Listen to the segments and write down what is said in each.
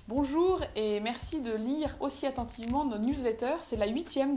Bonjour et merci de lire aussi attentivement nos newsletters, c'est la 8e.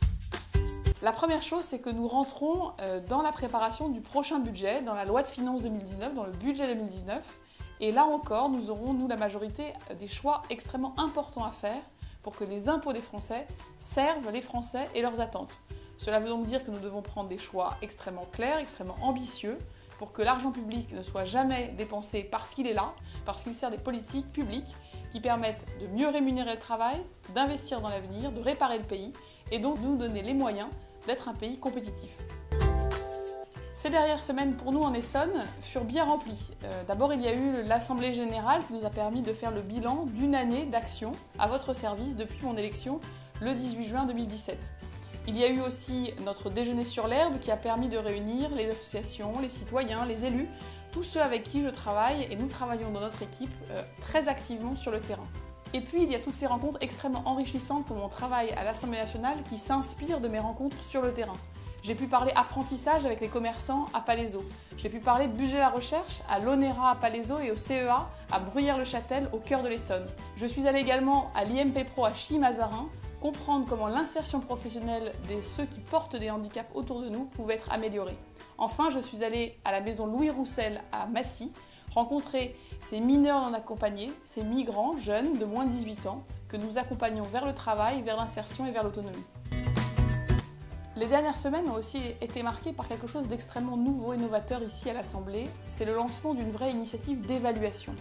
La première chose, c'est que nous rentrons dans la préparation du prochain budget, dans la loi de finances 2019, dans le budget 2019. Et là encore, nous aurons, nous la majorité, des choix extrêmement importants à faire pour que les impôts des Français servent les Français et leurs attentes. Cela veut donc dire que nous devons prendre des choix extrêmement clairs, extrêmement ambitieux, pour que l'argent public ne soit jamais dépensé parce qu'il est là, parce qu'il sert des politiques publiques qui permettent de mieux rémunérer le travail, d'investir dans l'avenir, de réparer le pays et donc de nous donner les moyens d'être un pays compétitif. Ces dernières semaines pour nous en Essonne furent bien remplies. D'abord, il y a eu l'Assemblée Générale qui nous a permis de faire le bilan d'une année d'action à votre service depuis mon élection le 18 juin 2017. Il y a eu aussi notre déjeuner sur l'herbe qui a permis de réunir les associations, les citoyens, les élus, tous ceux avec qui je travaille et nous travaillons dans notre équipe très activement sur le terrain. Et puis il y a toutes ces rencontres extrêmement enrichissantes pour mon travail à l'Assemblée nationale qui s'inspirent de mes rencontres sur le terrain. J'ai pu parler apprentissage avec les commerçants à Palaiseau. J'ai pu parler budget la recherche à l'ONERA à Palaiseau et au CEA à Bruyères-le-Châtel au cœur de l'Essonne. Je suis allée également à l'IMP Pro à Chilly-Mazarin, comprendre comment l'insertion professionnelle de ceux qui portent des handicaps autour de nous pouvait être améliorée. Enfin, je suis allée à la maison Louis Roussel à Massy, rencontrer ces mineurs non accompagnés, ces migrants jeunes de moins de 18 ans que nous accompagnons vers le travail, vers l'insertion et vers l'autonomie. Les dernières semaines ont aussi été marquées par quelque chose d'extrêmement nouveau et novateur ici à l'Assemblée, c'est le lancement d'une vraie initiative d'évaluation.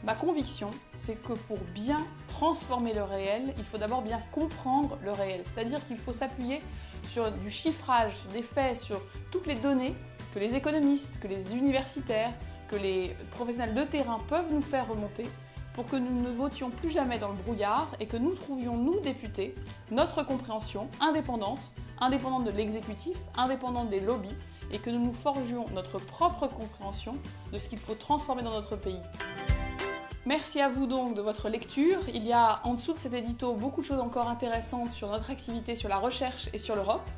Ma conviction, c'est que pour bien transformer le réel, il faut d'abord bien comprendre le réel. C'est-à-dire qu'il faut s'appuyer sur du chiffrage, sur des faits, sur toutes les données que les économistes, que les universitaires, que les professionnels de terrain peuvent nous faire remonter pour que nous ne votions plus jamais dans le brouillard et que nous trouvions, nous députés, notre compréhension indépendante de l'exécutif, indépendante des lobbies et que nous nous forgions notre propre compréhension de ce qu'il faut transformer dans notre pays. Merci à vous donc de votre lecture. Il y a en dessous de cet édito beaucoup de choses encore intéressantes sur notre activité, sur la recherche et sur l'Europe.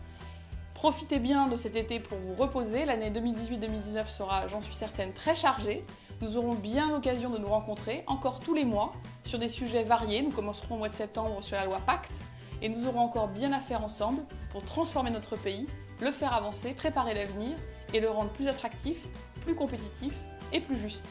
Profitez bien de cet été pour vous reposer. L'année 2018-2019 sera, j'en suis certaine, très chargée. Nous aurons bien l'occasion de nous rencontrer, encore tous les mois, sur des sujets variés. Nous commencerons au mois de septembre sur la loi Pacte. Et nous aurons encore bien à faire ensemble pour transformer notre pays, le faire avancer, préparer l'avenir et le rendre plus attractif, plus compétitif et plus juste.